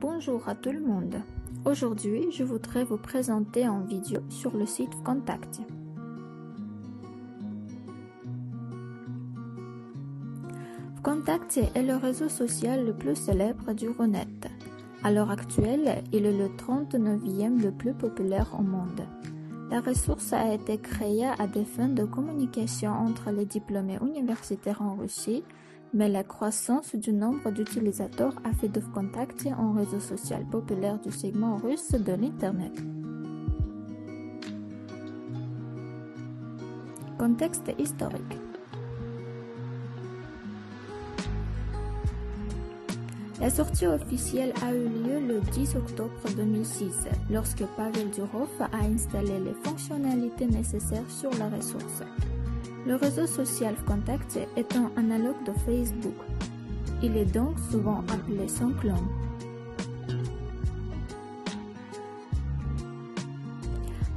Bonjour à tout le monde. Aujourd'hui, je voudrais vous présenter en vidéo sur le site Vkontakte. Vkontakte est le réseau social le plus célèbre du Runet. À l'heure actuelle, il est le 39e le plus populaire au monde. La ressource a été créée à des fins de communication entre les diplômés universitaires en Russie, mais la croissance du nombre d'utilisateurs a fait de Vkontakte un réseau social populaire du segment russe de l'Internet. Contexte historique. La sortie officielle a eu lieu le 10 octobre 2006, lorsque Pavel Durov a installé les fonctionnalités nécessaires sur la ressource. Le réseau social Vkontakte est un analogue de Facebook. Il est donc souvent appelé son clone.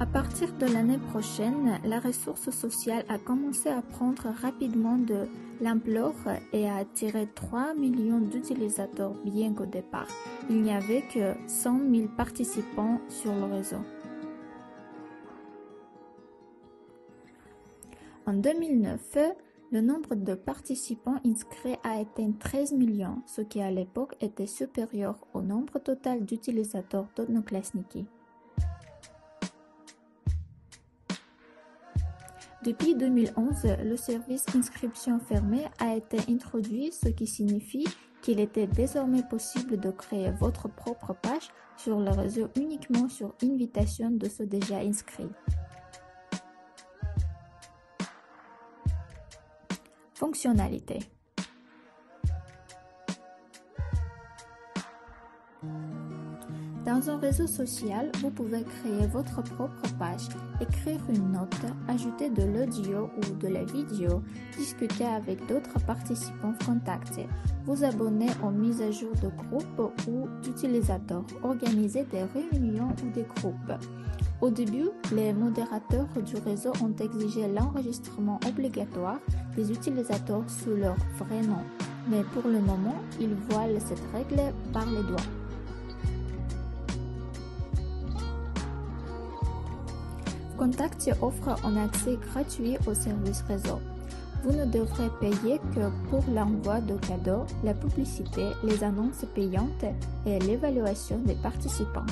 À partir de l'année prochaine, la ressource sociale a commencé à prendre rapidement de l'ampleur et a attiré 3 millions d'utilisateurs, bien qu'au départ, il n'y avait que 100 000 participants sur le réseau. En 2009, le nombre de participants inscrits a atteint 13 millions, ce qui à l'époque était supérieur au nombre total d'utilisateurs d'Odnoklassniki. Depuis 2011, le service inscription fermée a été introduit, ce qui signifie qu'il était désormais possible de créer votre propre page sur le réseau uniquement sur invitation de ceux déjà inscrits. Fonctionnalité. Dans un réseau social, vous pouvez créer votre propre page, écrire une note, ajouter de l'audio ou de la vidéo, discuter avec d'autres participants Vkontakte, vous abonner aux mises à jour de groupes ou d'utilisateurs, organiser des réunions ou des groupes. Au début, les modérateurs du réseau ont exigé l'enregistrement obligatoire des utilisateurs sous leur vrai nom, mais pour le moment, ils voilent cette règle par les doigts. Vkontakte offre un accès gratuit au service réseau. Vous ne devrez payer que pour l'envoi de cadeaux, la publicité, les annonces payantes et l'évaluation des participants.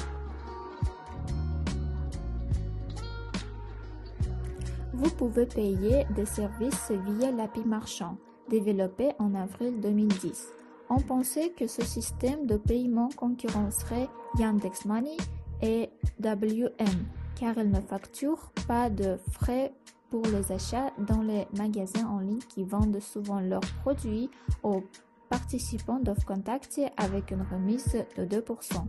Vous pouvez payer des services via l'API marchand, développé en avril 2010. On pensait que ce système de paiement concurrencerait Yandex Money et WM, car elle ne facture pas de frais pour les achats dans les magasins en ligne qui vendent souvent leurs produits aux participants de Vkontakte avec une remise de 2%.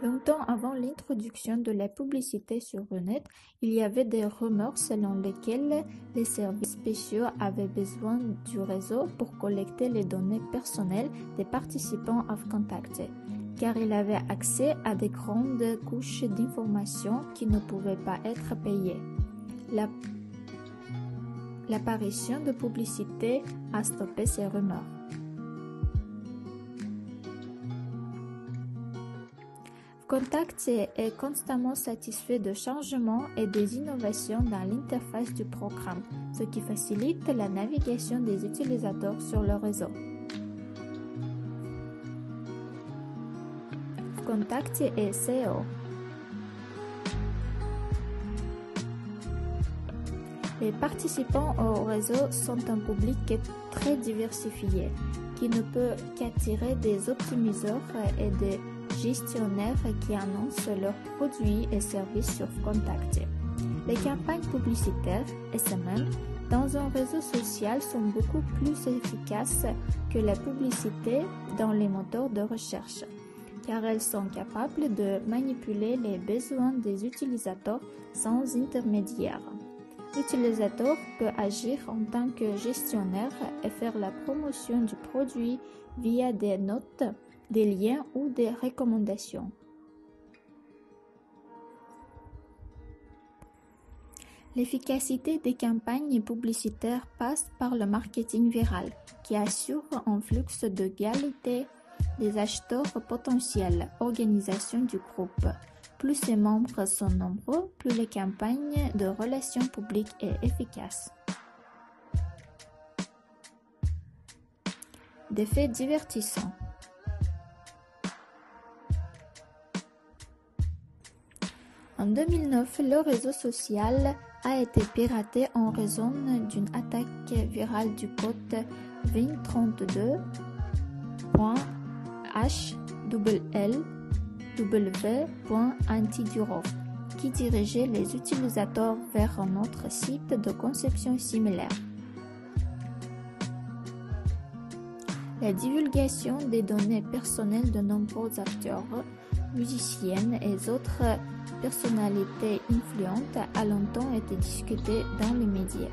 Longtemps avant l'introduction de la publicité sur Runet, il y avait des rumeurs selon lesquelles les services spéciaux avaient besoin du réseau pour collecter les données personnelles des participants à Vkontakte, car ils avaient accès à des grandes couches d'informations qui ne pouvaient pas être payées. L'apparition de publicité a stoppé ces rumeurs. Vkontakte est constamment satisfait de changements et des innovations dans l'interface du programme, ce qui facilite la navigation des utilisateurs sur le réseau. Vkontakte est SEO. Les participants au réseau sont un public très diversifié, qui ne peut qu'attirer des optimiseurs et des gestionnaires qui annoncent leurs produits et services sur Vkontakte. Les campagnes publicitaires, SMM, dans un réseau social sont beaucoup plus efficaces que la publicité dans les moteurs de recherche, car elles sont capables de manipuler les besoins des utilisateurs sans intermédiaire. L'utilisateur peut agir en tant que gestionnaire et faire la promotion du produit via des notes, des liens ou des recommandations. L'efficacité des campagnes publicitaires passe par le marketing viral, qui assure un flux de qualité des acheteurs potentiels. Organisation du groupe. Plus ses membres sont nombreux, plus les campagnes de relations publiques est efficace. Des faits divertissants. En 2009, le réseau social a été piraté en raison d'une attaque virale du code 2032.hll.antidurov qui dirigeait les utilisateurs vers un autre site de conception similaire. La divulgation des données personnelles de nombreux acteurs, musiciennes et autres personnalités influentes a longtemps été discutée dans les médias.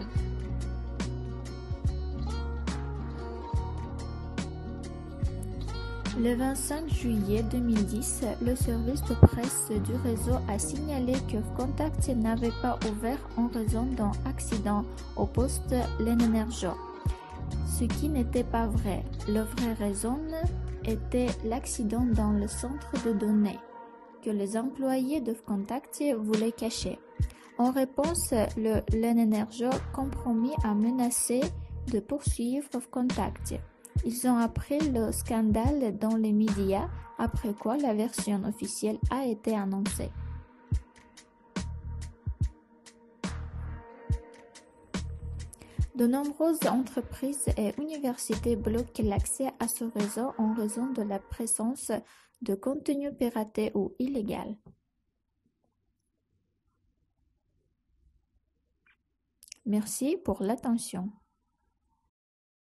Le 25 juillet 2010, le service de presse du réseau a signalé que Contact n'avait pas ouvert en raison d'un accident au poste Lenenergo. Ce qui n'était pas vrai. La vraie raison était l'accident dans le centre de données, que les employés de Contact voulaient cacher. En réponse, le Lenenergo compromis a menacé de poursuivre Contact. Ils ont appris le scandale dans les médias, après quoi la version officielle a été annoncée. De nombreuses entreprises et universités bloquent l'accès à ce réseau en raison de la présence de contenu piraté ou illégal. Merci pour l'attention.